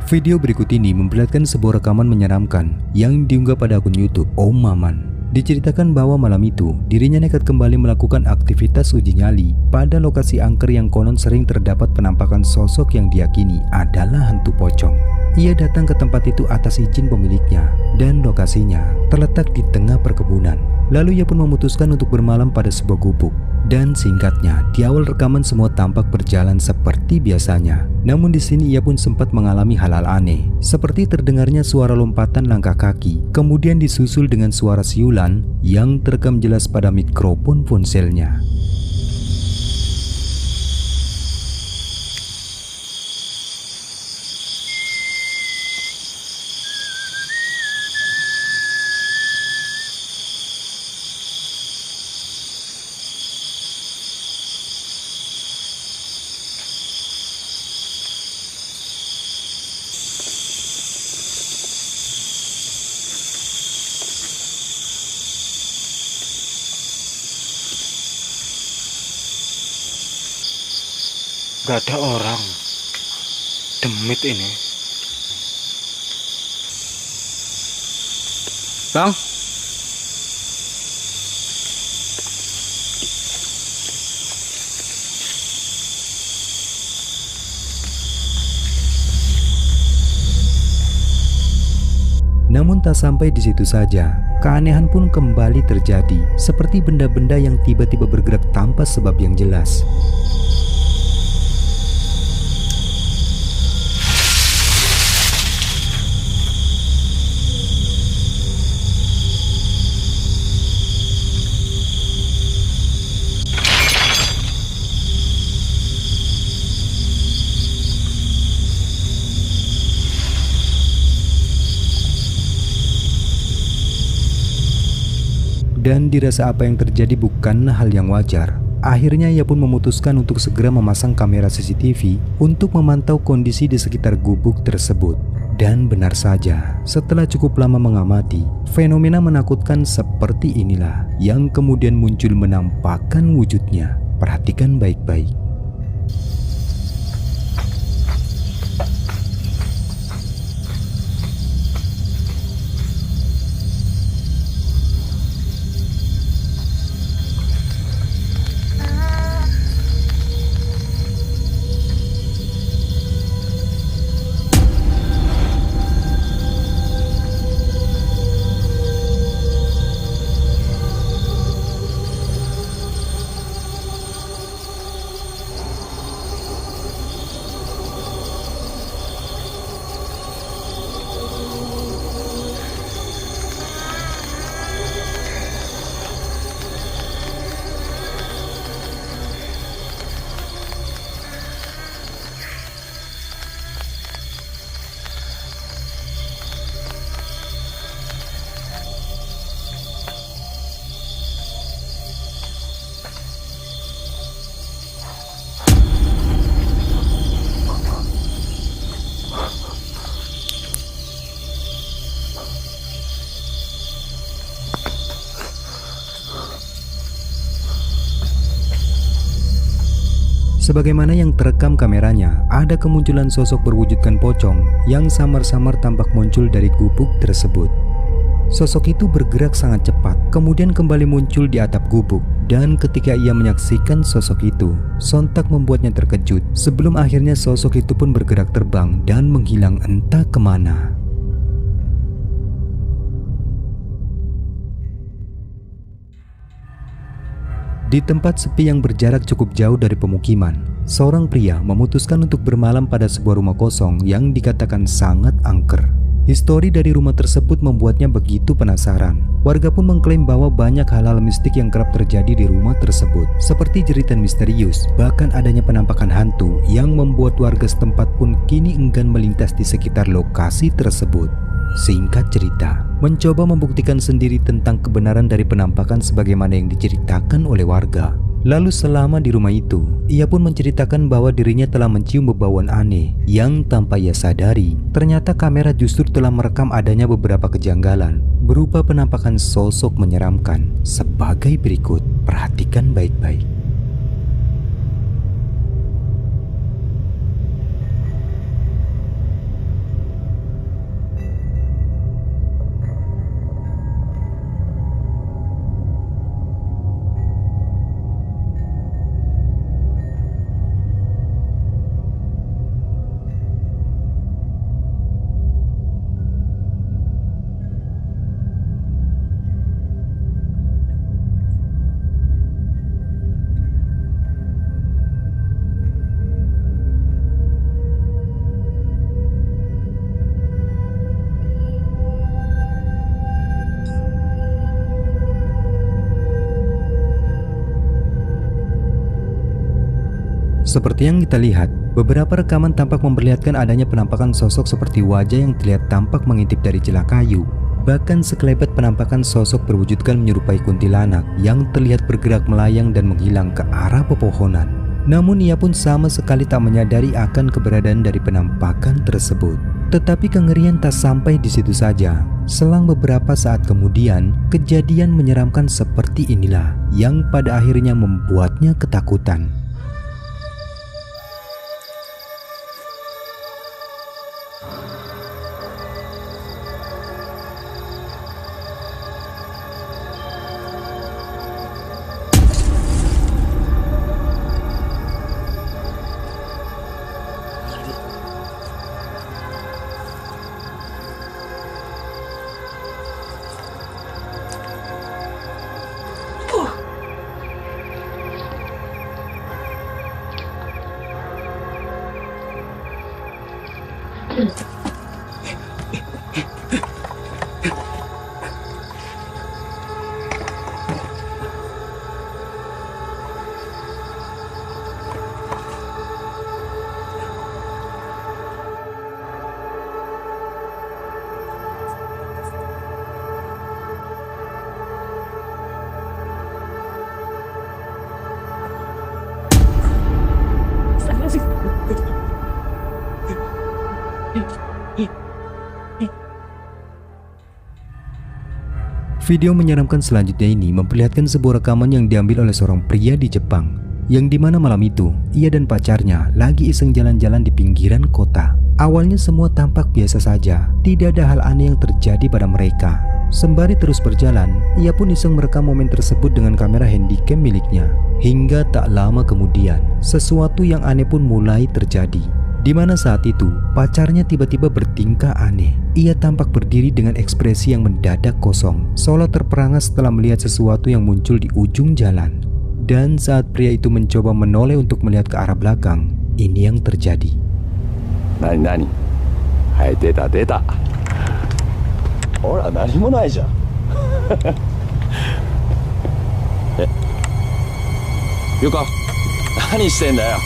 Video berikut ini memperlihatkan sebuah rekaman menyeramkan yang diunggah pada akun YouTube Om Maman. Diceritakan bahwa malam itu dirinya nekat kembali melakukan aktivitas uji nyali pada lokasi angker yang konon sering terdapat penampakan sosok yang diyakini adalah hantu pocong. Ia datang ke tempat itu atas izin pemiliknya dan lokasinya terletak di tengah perkebunan. Lalu ia pun memutuskan untuk bermalam pada sebuah gubuk. Dan singkatnya, di awal rekaman semua tampak berjalan seperti biasanya. Namun di sini ia pun sempat mengalami hal-hal aneh, seperti terdengarnya suara lompatan langkah kaki, kemudian disusul dengan suara siulan yang terekam jelas pada mikrofon ponselnya. Gak ada orang. Demit ini. Bang. Namun tak sampai di situ saja, keanehan pun kembali terjadi, seperti benda-benda yang tiba-tiba bergerak tanpa sebab yang jelas. Dan dirasa apa yang terjadi bukanlah hal yang wajar. Akhirnya ia pun memutuskan untuk segera memasang kamera CCTV untuk memantau kondisi di sekitar gubuk tersebut. Dan benar saja, setelah cukup lama mengamati, fenomena menakutkan seperti inilah yang kemudian muncul menampakkan wujudnya. Perhatikan baik-baik. Sebagaimana yang terekam kameranya, ada kemunculan sosok berwujudkan pocong yang samar-samar tampak muncul dari gubuk tersebut. Sosok itu bergerak sangat cepat, kemudian kembali muncul di atap gubuk. Dan ketika ia menyaksikan sosok itu, sontak membuatnya terkejut sebelum akhirnya sosok itu pun bergerak terbang dan menghilang entah kemana. Di tempat sepi yang berjarak cukup jauh dari pemukiman, seorang pria memutuskan untuk bermalam pada sebuah rumah kosong yang dikatakan sangat angker. Histori dari rumah tersebut membuatnya begitu penasaran. Warga pun mengklaim bahwa banyak hal-hal mistik yang kerap terjadi di rumah tersebut, seperti jeritan misterius, bahkan adanya penampakan hantu yang membuat warga setempat pun kini enggan melintas di sekitar lokasi tersebut. Singkat cerita, mencoba membuktikan sendiri tentang kebenaran dari penampakan sebagaimana yang diceritakan oleh warga. Lalu selama di rumah itu, ia pun menceritakan bahwa dirinya telah mencium bauan aneh yang tanpa ia sadari, ternyata kamera justru telah merekam adanya beberapa kejanggalan berupa penampakan sosok menyeramkan sebagai berikut. Perhatikan baik-baik. Seperti yang kita lihat, beberapa rekaman tampak memperlihatkan adanya penampakan sosok seperti wajah yang terlihat tampak mengintip dari celah kayu. Bahkan sekelebat penampakan sosok berwujudkan menyerupai kuntilanak yang terlihat bergerak melayang dan menghilang ke arah pepohonan. Namun ia pun sama sekali tak menyadari akan keberadaan dari penampakan tersebut. Tetapi kengerian tak sampai di situ saja. Selang beberapa saat kemudian, kejadian menyeramkan seperti inilah yang pada akhirnya membuatnya ketakutan. Video menyeramkan selanjutnya ini memperlihatkan sebuah rekaman yang diambil oleh seorang pria di Jepang, yang dimana malam itu ia dan pacarnya lagi iseng jalan-jalan di pinggiran kota. Awalnya semua tampak biasa saja, tidak ada hal aneh yang terjadi pada mereka. Sembari terus berjalan, ia pun iseng merekam momen tersebut dengan kamera handycam miliknya. Hingga tak lama kemudian, sesuatu yang aneh pun mulai terjadi. Di mana saat itu, pacarnya tiba-tiba bertingkah aneh. Ia tampak berdiri dengan ekspresi yang mendadak kosong, seolah terperangah setelah melihat sesuatu yang muncul di ujung jalan. Dan saat pria itu mencoba menoleh untuk melihat ke arah belakang, ini yang terjadi. Nani? Hai, deta. Ora, nani mo nai ja. Yuka, nani shite n da yo?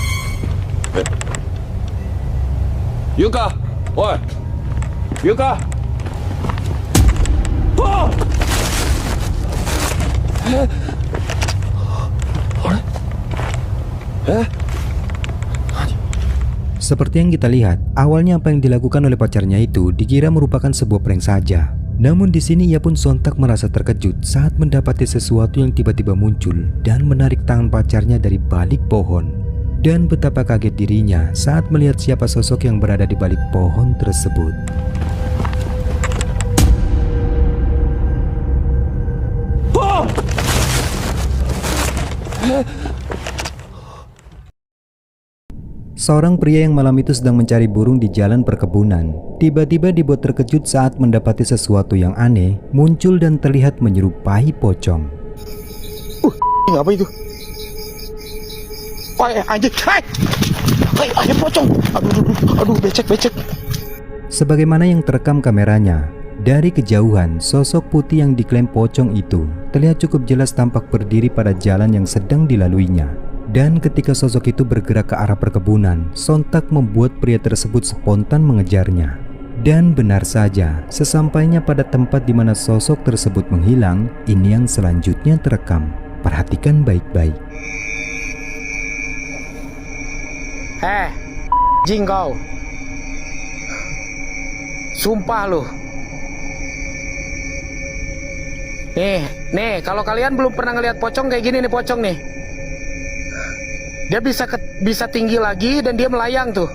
Yuka! Oi! Yuka! Oh! Seperti yang kita lihat, awalnya apa yang dilakukan oleh pacarnya itu dikira merupakan sebuah prank saja. Namun di sini ia pun sontak merasa terkejut saat mendapati sesuatu yang tiba-tiba muncul dan menarik tangan pacarnya dari balik pohon. Dan betapa kaget dirinya saat melihat siapa sosok yang berada di balik pohon tersebut. Seorang pria yang malam itu sedang mencari burung di jalan perkebunan, tiba-tiba dibuat terkejut saat mendapati sesuatu yang aneh muncul dan terlihat menyerupai pocong. Apa itu? Anjir, hai, pocong. Aduh, becek. Sebagaimana yang terekam kameranya, dari kejauhan sosok putih yang diklaim pocong itu terlihat cukup jelas tampak berdiri pada jalan yang sedang dilaluinya. Dan ketika sosok itu bergerak ke arah perkebunan, sontak membuat pria tersebut spontan mengejarnya. Dan benar saja, sesampainya pada tempat di mana sosok tersebut menghilang, ini yang selanjutnya terekam. Perhatikan baik-baik. Jing kau. Sumpah lu. Nih, kalau kalian belum pernah ngelihat pocong kayak gini nih, pocong nih. Dia bisa tinggi lagi dan dia melayang tuh.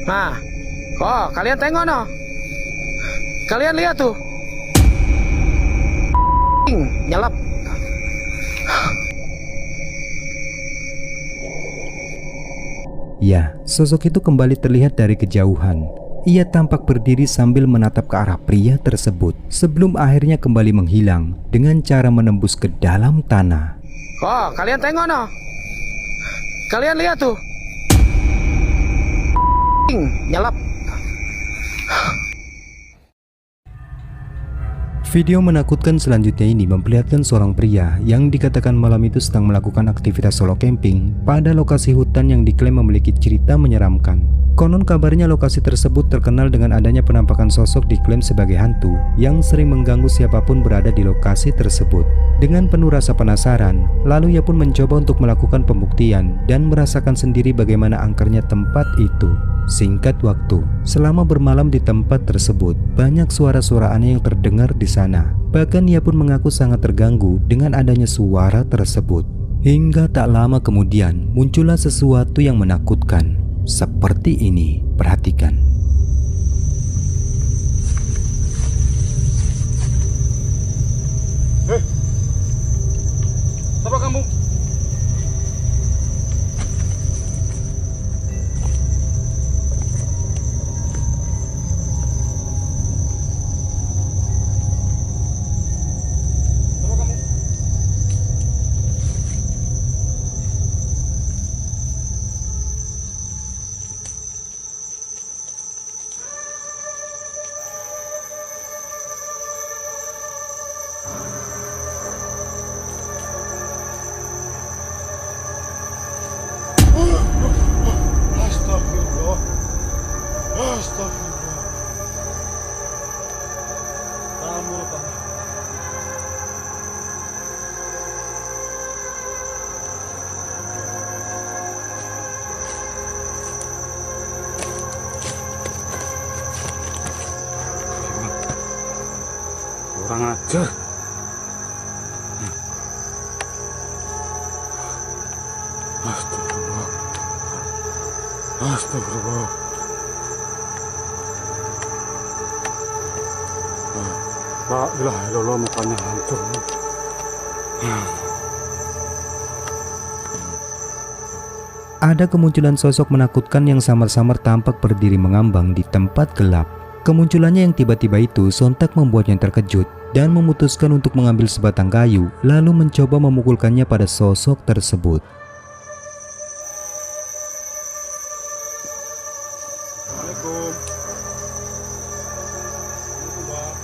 Nah, kalian tengok no. Kalian lihat tuh. Nyelap. Ya, sosok itu kembali terlihat dari kejauhan. Ia tampak berdiri sambil menatap ke arah pria tersebut sebelum akhirnya kembali menghilang dengan cara menembus ke dalam tanah. Kalian tengok no. Kalian lihat tuh. Nyelap. Video menakutkan selanjutnya ini memperlihatkan seorang pria yang dikatakan malam itu sedang melakukan aktivitas solo camping pada lokasi hutan yang diklaim memiliki cerita menyeramkan. Konon kabarnya lokasi tersebut terkenal dengan adanya penampakan sosok diklaim sebagai hantu yang sering mengganggu siapapun berada di lokasi tersebut. Dengan penuh rasa penasaran, lalu ia pun mencoba untuk melakukan pembuktian dan merasakan sendiri bagaimana angkernya tempat itu. Singkat waktu, selama bermalam di tempat tersebut, banyak suara-suara aneh yang terdengar di sana. Bahkan ia pun mengaku sangat terganggu dengan adanya suara tersebut. Hingga tak lama kemudian, muncullah sesuatu yang menakutkan. Seperti ini, perhatikan. Siapa kamu? Astagfirullah. Astagfirullah. Kamu rupanya. Kurang ajar. Astagfirullah. Astagfirullah. La ilaha illallah, mukanya hancur. Ada kemunculan sosok menakutkan yang samar-samar tampak berdiri mengambang di tempat gelap. Kemunculannya yang tiba-tiba itu sontak membuatnya terkejut dan memutuskan untuk mengambil sebatang kayu lalu mencoba memukulkannya pada sosok tersebut. Assalamualaikum. Mbak.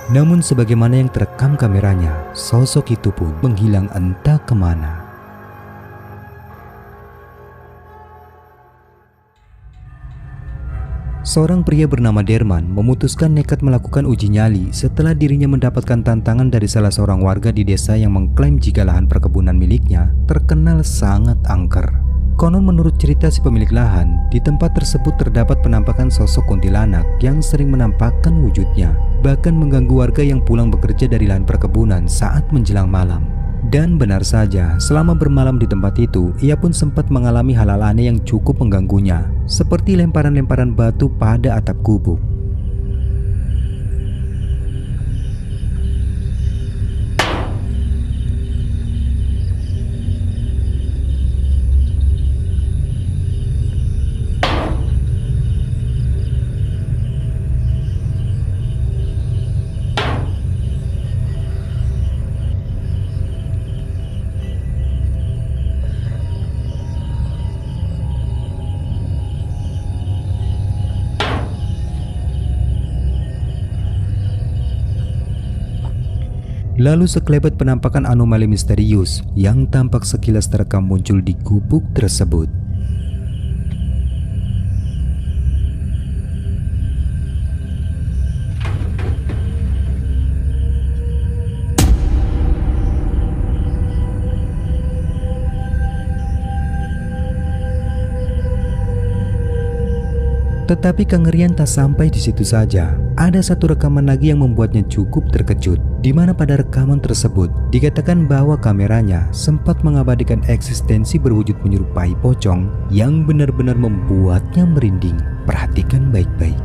Namun sebagaimana yang terekam kameranya, sosok itu pun menghilang entah kemana. Seorang pria bernama Derman memutuskan nekat melakukan uji nyali setelah dirinya mendapatkan tantangan dari salah seorang warga di desa yang mengklaim jika lahan perkebunan miliknya terkenal sangat angker. Konon menurut cerita si pemilik lahan, di tempat tersebut terdapat penampakan sosok kuntilanak yang sering menampakkan wujudnya, bahkan mengganggu warga yang pulang bekerja dari lahan perkebunan saat menjelang malam. Dan benar saja, selama bermalam di tempat itu, ia pun sempat mengalami hal-hal aneh yang cukup mengganggunya, seperti lemparan-lemparan batu pada atap gubuk. Lalu sekelebat penampakan anomali misterius yang tampak sekilas terekam muncul di gubuk tersebut. Tetapi kengerian tak sampai di situ saja. Ada satu rekaman lagi yang membuatnya cukup terkejut, di mana pada rekaman tersebut dikatakan bahwa kameranya sempat mengabadikan eksistensi berwujud menyerupai pocong yang benar-benar membuatnya merinding. Perhatikan baik-baik.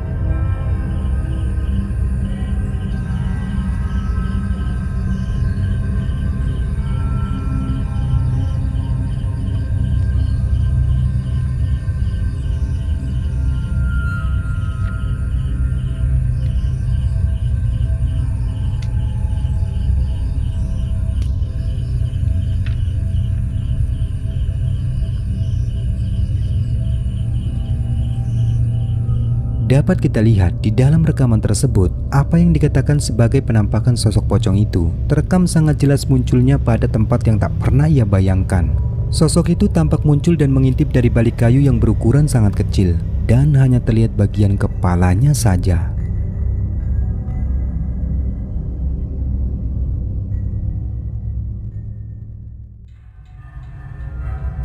Dapat kita lihat di dalam rekaman tersebut, apa yang dikatakan sebagai penampakan sosok pocong itu terekam sangat jelas munculnya pada tempat yang tak pernah ia bayangkan. Sosok itu tampak muncul dan mengintip dari balik kayu yang berukuran sangat kecil dan hanya terlihat bagian kepalanya saja.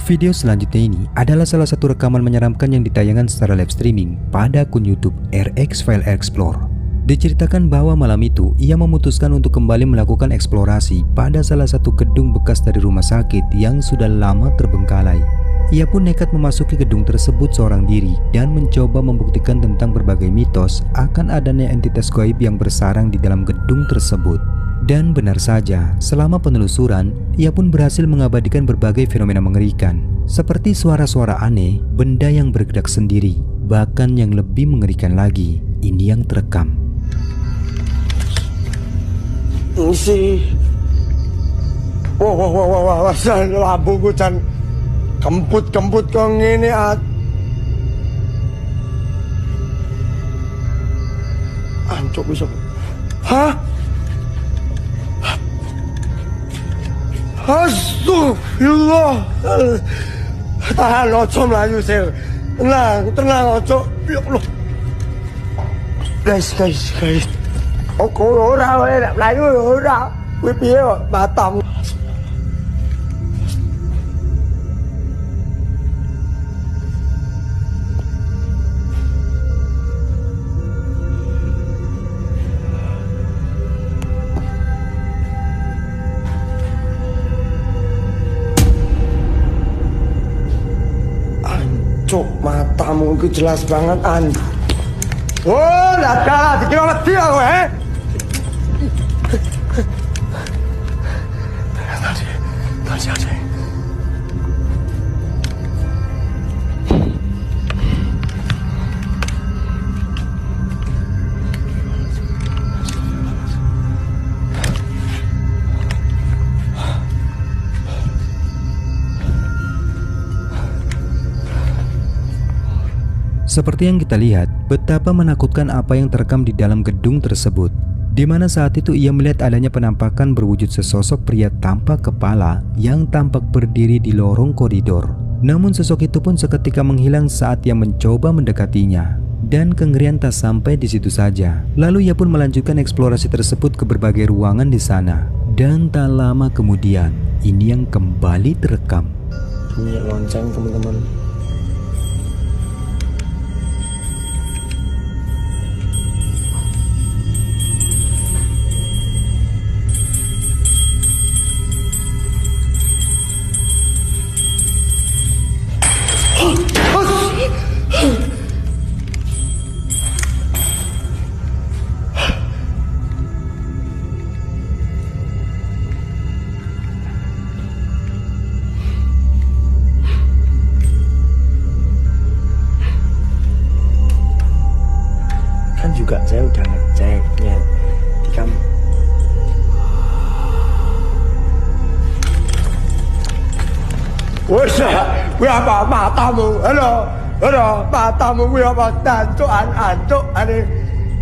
Video selanjutnya ini adalah salah satu rekaman menyeramkan yang ditayangkan secara live streaming pada akun YouTube RX File Explore. Diceritakan bahwa malam itu ia memutuskan untuk kembali melakukan eksplorasi pada salah satu gedung bekas dari rumah sakit yang sudah lama terbengkalai. Ia pun nekat memasuki gedung tersebut seorang diri dan mencoba membuktikan tentang berbagai mitos akan adanya entitas gaib yang bersarang di dalam gedung tersebut. Dan benar saja, selama penelusuran, ia pun berhasil mengabadikan berbagai fenomena mengerikan, seperti suara-suara aneh, benda yang bergerak sendiri, bahkan yang lebih mengerikan lagi, ini yang terekam. Si, wah, lambungku jan kemput kok ngene ancuk bisa. Hah? Astagfirullah. Tahan ojo melayu sih. Tenang ojo. Ya Allah. Guys. Aku ora wae nek melayu ora. Kuwi piye kok batam. Cuk, matamu itu jelas banget, An. Oh, lihat kalah, dikira mati aku, Tadi aja. Seperti yang kita lihat, betapa menakutkan apa yang terekam di dalam gedung tersebut, di mana saat itu ia melihat adanya penampakan berwujud sesosok pria tanpa kepala yang tampak berdiri di lorong koridor. Namun sosok itu pun seketika menghilang saat ia mencoba mendekatinya. Dan kengerian tak sampai di situ saja. Lalu ia pun melanjutkan eksplorasi tersebut ke berbagai ruangan di sana. Dan tak lama kemudian, ini yang kembali terekam. Ini lonceng, teman-teman. Kan juga saya udah ngeceknya di kamar. Wes, kuwi apa matamu? Halo, matamu kuwi apa antuk ane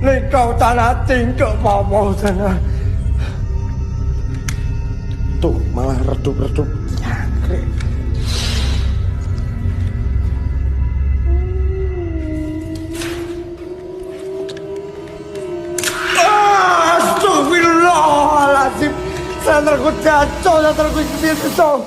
nek kau tanah tingkek apa sana. Tuh, malah redup-redup. Jangkrik. Astagfirullahaladzim. Saya terkut jatuh, saya terkut jatuh.